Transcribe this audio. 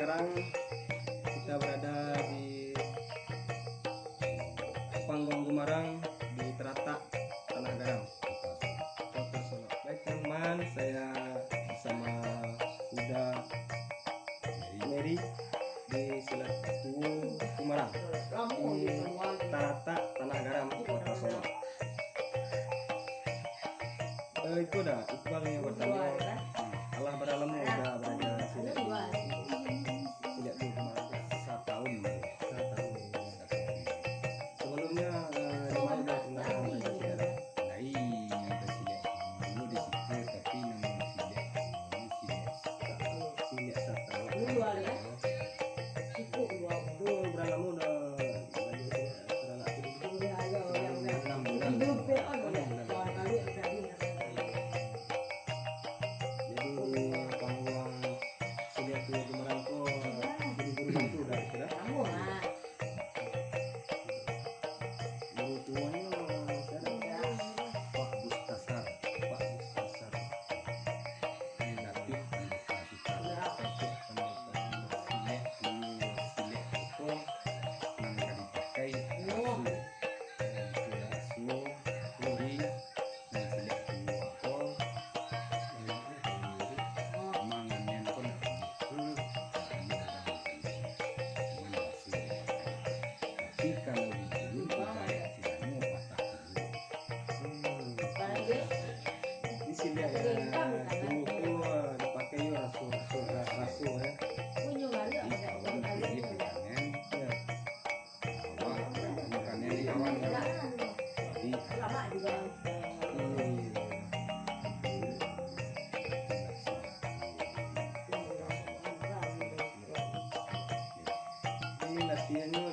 sekarang kita berada di Panggung Gumarang di Teratak Tanah Garam, Kota Solo. Baik teman, saya bersama Uda Mary di Silat Gumarang di Teratak Tanah Garam, Kota Solo. Itu dah Iqbal yang bertanya. Allah beralamu udah berada di sini. Tidak tuh kemarin 1 tahun. Sebelumnya di mana udah pernah berada di dalam? Lai bersilat dulu di situ tapi nama Sini 1 tahun. Itu beralamu udah berada di sini. 6 bulan. Latihannya